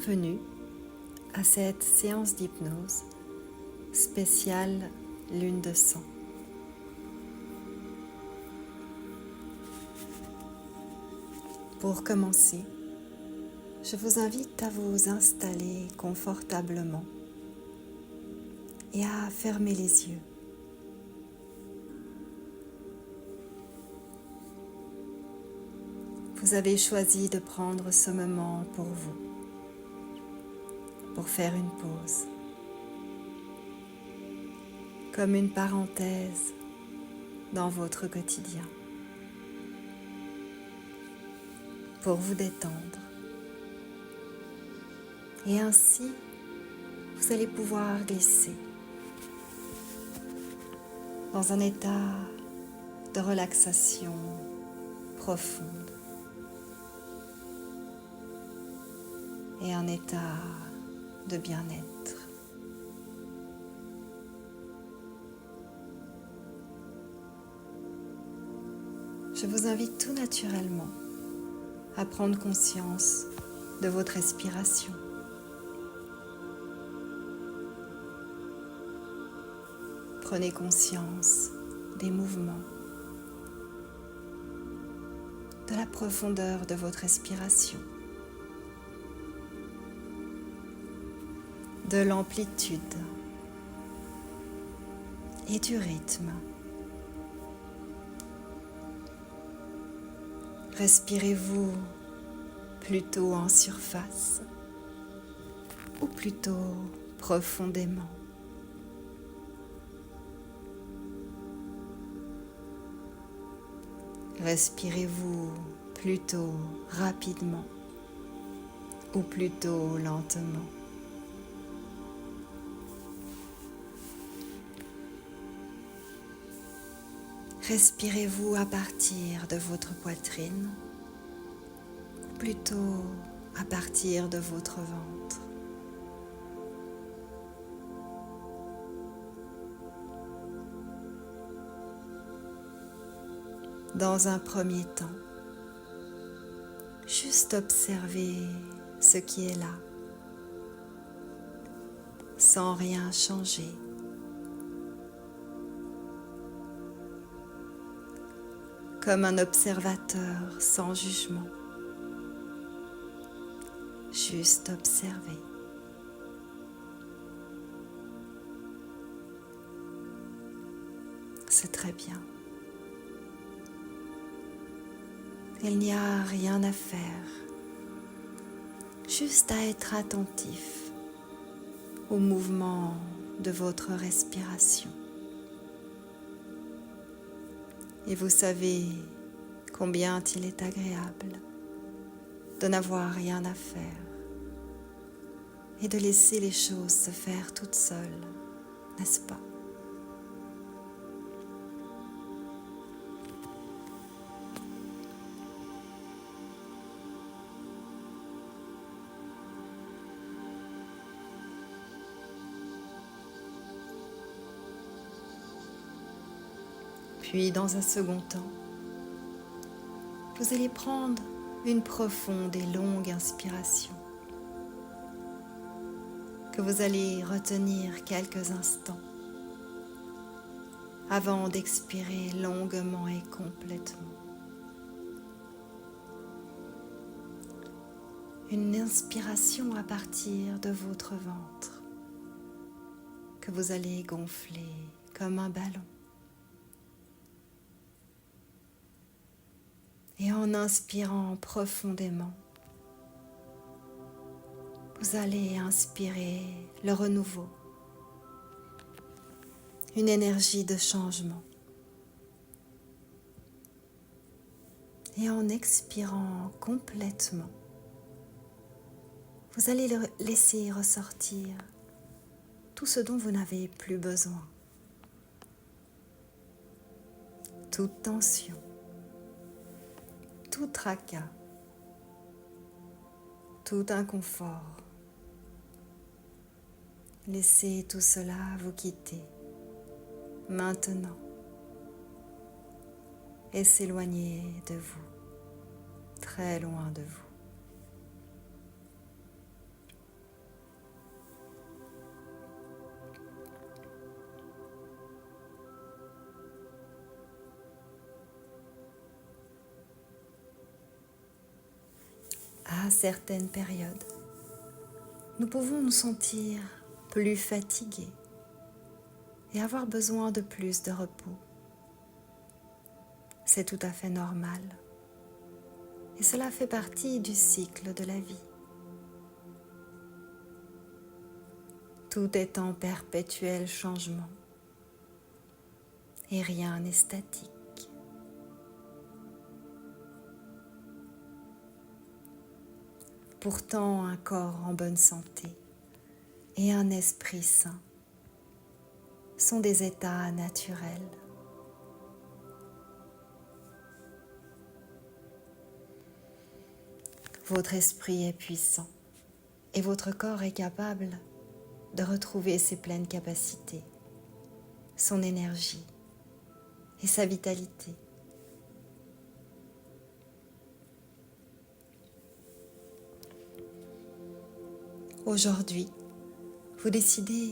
Bienvenue à cette séance d'hypnose spéciale lune de sang. Pour commencer, je vous invite à vous installer confortablement et à fermer les yeux. Vous avez choisi de prendre ce moment pour vous, pour faire une pause, comme une parenthèse dans votre quotidien, pour vous détendre. Et ainsi, vous allez pouvoir glisser dans un état de relaxation profonde et un état de bien-être. Je vous invite tout naturellement à prendre conscience de votre respiration. Prenez conscience des mouvements, de la profondeur de votre respiration, de l'amplitude et du rythme. Respirez-vous plutôt en surface ou plutôt profondément? Respirez-vous plutôt rapidement ou plutôt lentement? Respirez-vous à partir de votre poitrine ou plutôt à partir de votre ventre? Dans un premier temps, juste observez ce qui est là, sans rien changer. Comme un observateur sans jugement, juste observer. C'est très bien. Il n'y a rien à faire, juste à être attentif au mouvement de votre respiration. Et vous savez combien il est agréable de n'avoir rien à faire et de laisser les choses se faire toutes seules, n'est-ce pas? Puis, dans un second temps, vous allez prendre une profonde et longue inspiration que vous allez retenir quelques instants avant d'expirer longuement et complètement. Une inspiration à partir de votre ventre que vous allez gonfler comme un ballon. Et en inspirant profondément, vous allez inspirer le renouveau, une énergie de changement. Et en expirant complètement, vous allez laisser ressortir tout ce dont vous n'avez plus besoin. Toute tension, tout tracas, tout inconfort. Laissez tout cela vous quitter maintenant et s'éloigner de vous, très loin de vous. à certaines périodes, nous pouvons nous sentir plus fatigués et avoir besoin de plus de repos. C'est tout à fait normal et cela fait partie du cycle de la vie. Tout est en perpétuel changement et rien n'est statique. Pourtant, un corps en bonne santé et un esprit sain sont des états naturels. Votre esprit est puissant et votre corps est capable de retrouver ses pleines capacités, son énergie et sa vitalité. Aujourd'hui, vous décidez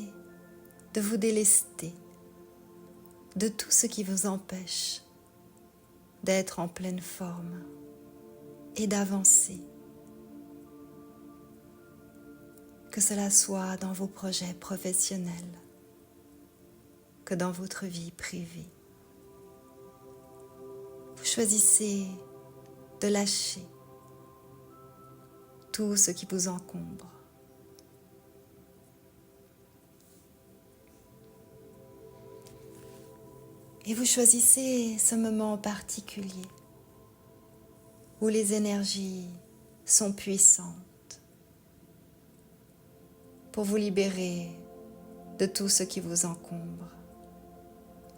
de vous délester de tout ce qui vous empêche d'être en pleine forme et d'avancer. Que cela soit dans vos projets professionnels, que dans votre vie privée. Vous choisissez de lâcher tout ce qui vous encombre. Et vous choisissez ce moment particulier où les énergies sont puissantes pour vous libérer de tout ce qui vous encombre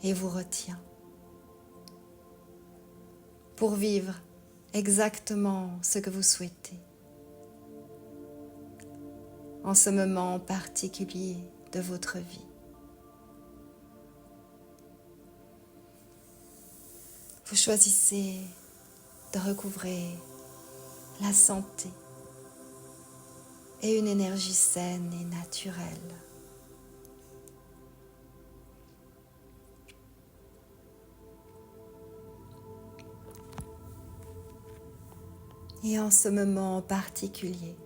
et vous retient, pour vivre exactement ce que vous souhaitez en ce moment particulier de votre vie. Vous choisissez de recouvrer la santé et une énergie saine et naturelle. Et en ce moment particulier,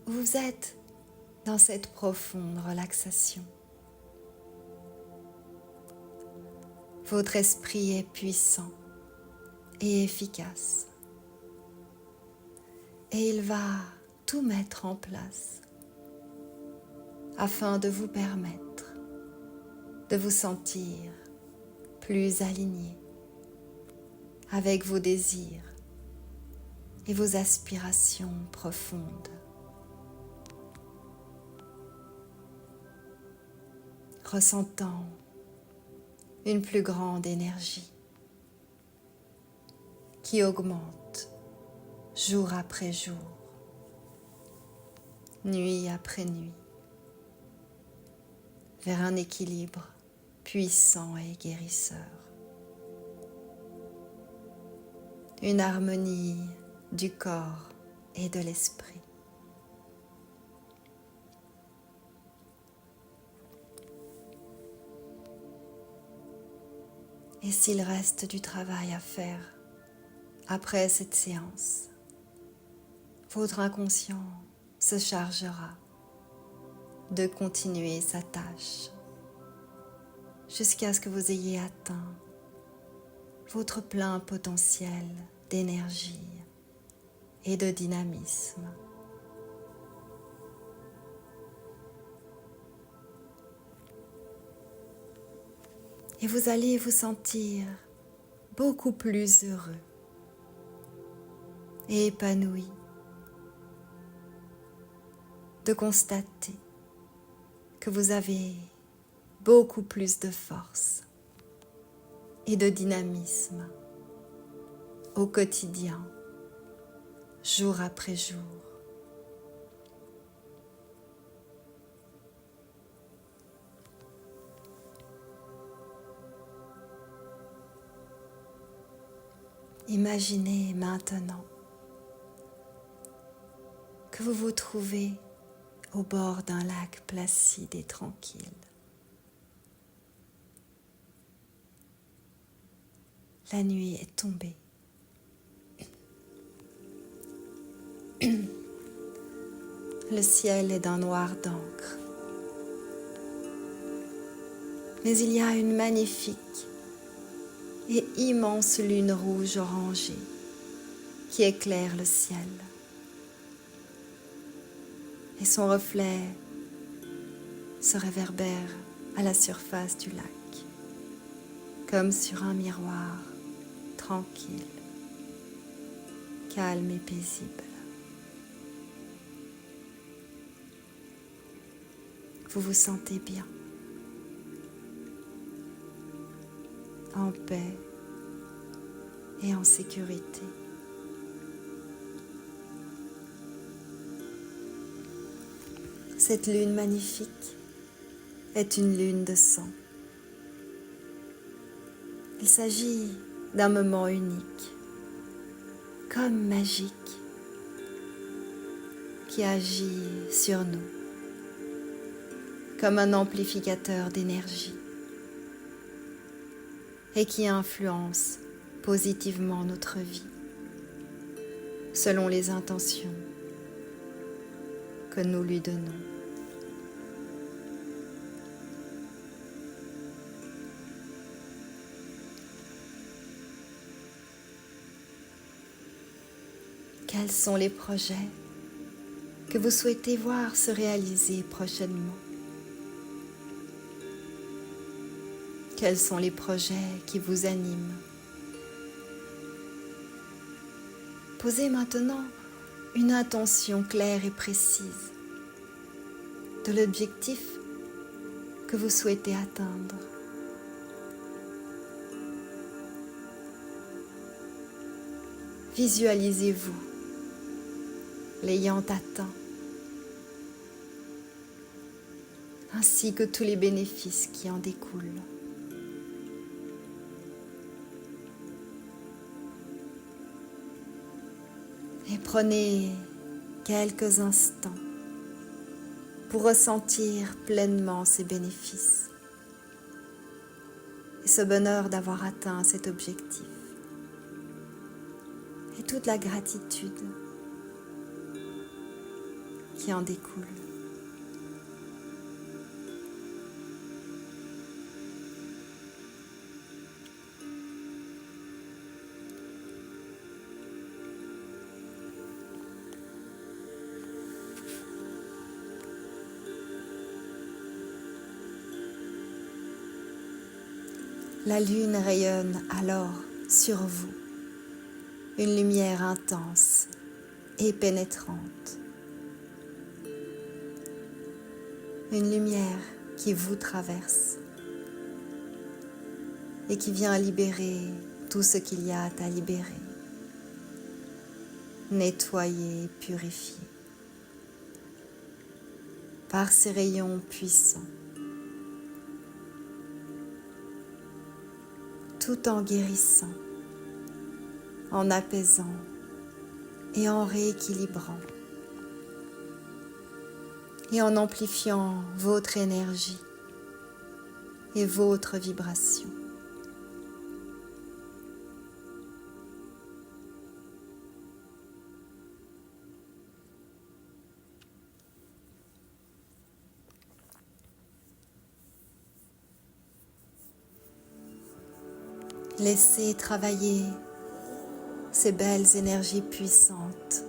où vous êtes dans cette profonde relaxation, votre esprit est puissant et efficace et il va tout mettre en place afin de vous permettre de vous sentir plus aligné avec vos désirs et vos aspirations profondes. Ressentant une plus grande énergie qui augmente jour après jour, nuit après nuit, vers un équilibre puissant et guérisseur. Une harmonie du corps et de l'esprit. Et s'il reste du travail à faire après cette séance, votre inconscient se chargera de continuer sa tâche jusqu'à ce que vous ayez atteint votre plein potentiel d'énergie et de dynamisme. Et vous allez vous sentir beaucoup plus heureux et épanoui de constater que vous avez beaucoup plus de force et de dynamisme au quotidien, jour après jour. Imaginez maintenant que vous vous trouvez au bord d'un lac placide et tranquille. La nuit est tombée. Le ciel est d'un noir d'encre. Mais il y a une magnifique et immense lune rouge orangée qui éclaire le ciel. Et son reflet se réverbère à la surface du lac, comme sur un miroir tranquille, calme et paisible. Vous vous sentez bien, en paix et en sécurité. Cette lune magnifique est une lune de sang. Il s'agit d'un moment unique, comme magique, qui agit sur nous comme un amplificateur d'énergie et qui influence positivement notre vie selon les intentions que nous lui donnons. Quels sont les projets que vous souhaitez voir se réaliser prochainement? Quels sont les projets qui vous animent? Posez maintenant une intention claire et précise de l'objectif que vous souhaitez atteindre. Visualisez-vous l'ayant atteint, ainsi que tous les bénéfices qui en découlent. Et prenez quelques instants pour ressentir pleinement ces bénéfices et ce bonheur d'avoir atteint cet objectif et toute la gratitude qui en découle. La lune rayonne alors sur vous, une lumière intense et pénétrante. Une lumière qui vous traverse et qui vient libérer tout ce qu'il y a à libérer, nettoyer et purifier par ses rayons puissants, tout en guérissant, en apaisant et en rééquilibrant et en amplifiant votre énergie et votre vibration. Laissez travailler ces belles énergies puissantes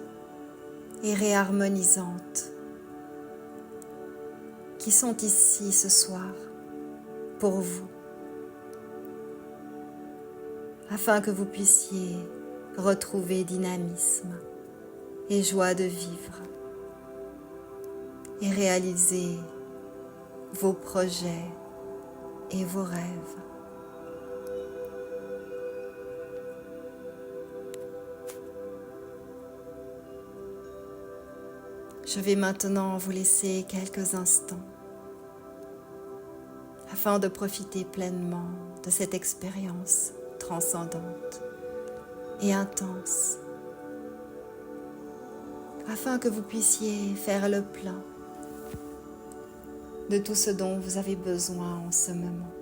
et réharmonisantes qui sont ici ce soir pour vous, afin que vous puissiez retrouver dynamisme et joie de vivre et réaliser vos projets et vos rêves. Je vais maintenant vous laisser quelques instants afin de profiter pleinement de cette expérience transcendante et intense, afin que vous puissiez faire le plein de tout ce dont vous avez besoin en ce moment.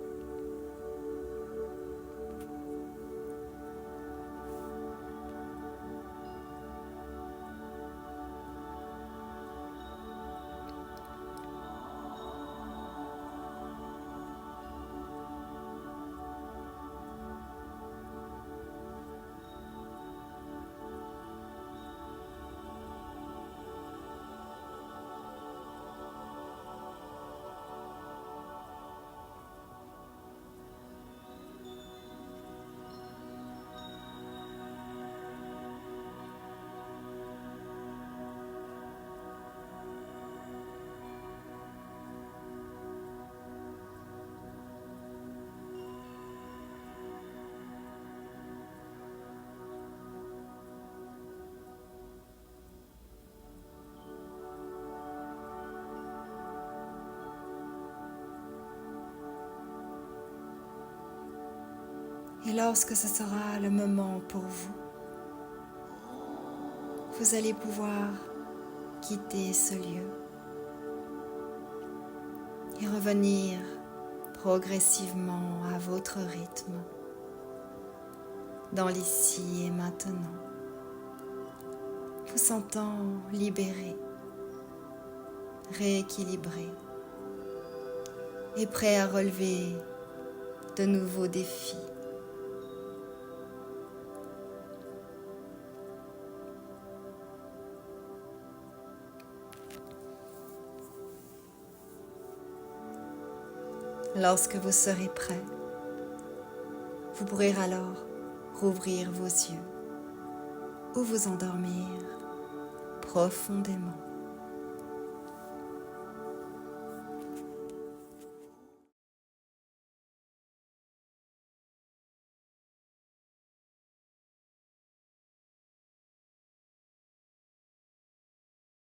Et lorsque ce sera le moment pour vous, vous allez pouvoir quitter ce lieu et revenir progressivement à votre rythme, dans l'ici et maintenant, vous sentant libéré, rééquilibré et prêt à relever de nouveaux défis. Lorsque vous serez prêt, vous pourrez alors rouvrir vos yeux ou vous endormir profondément.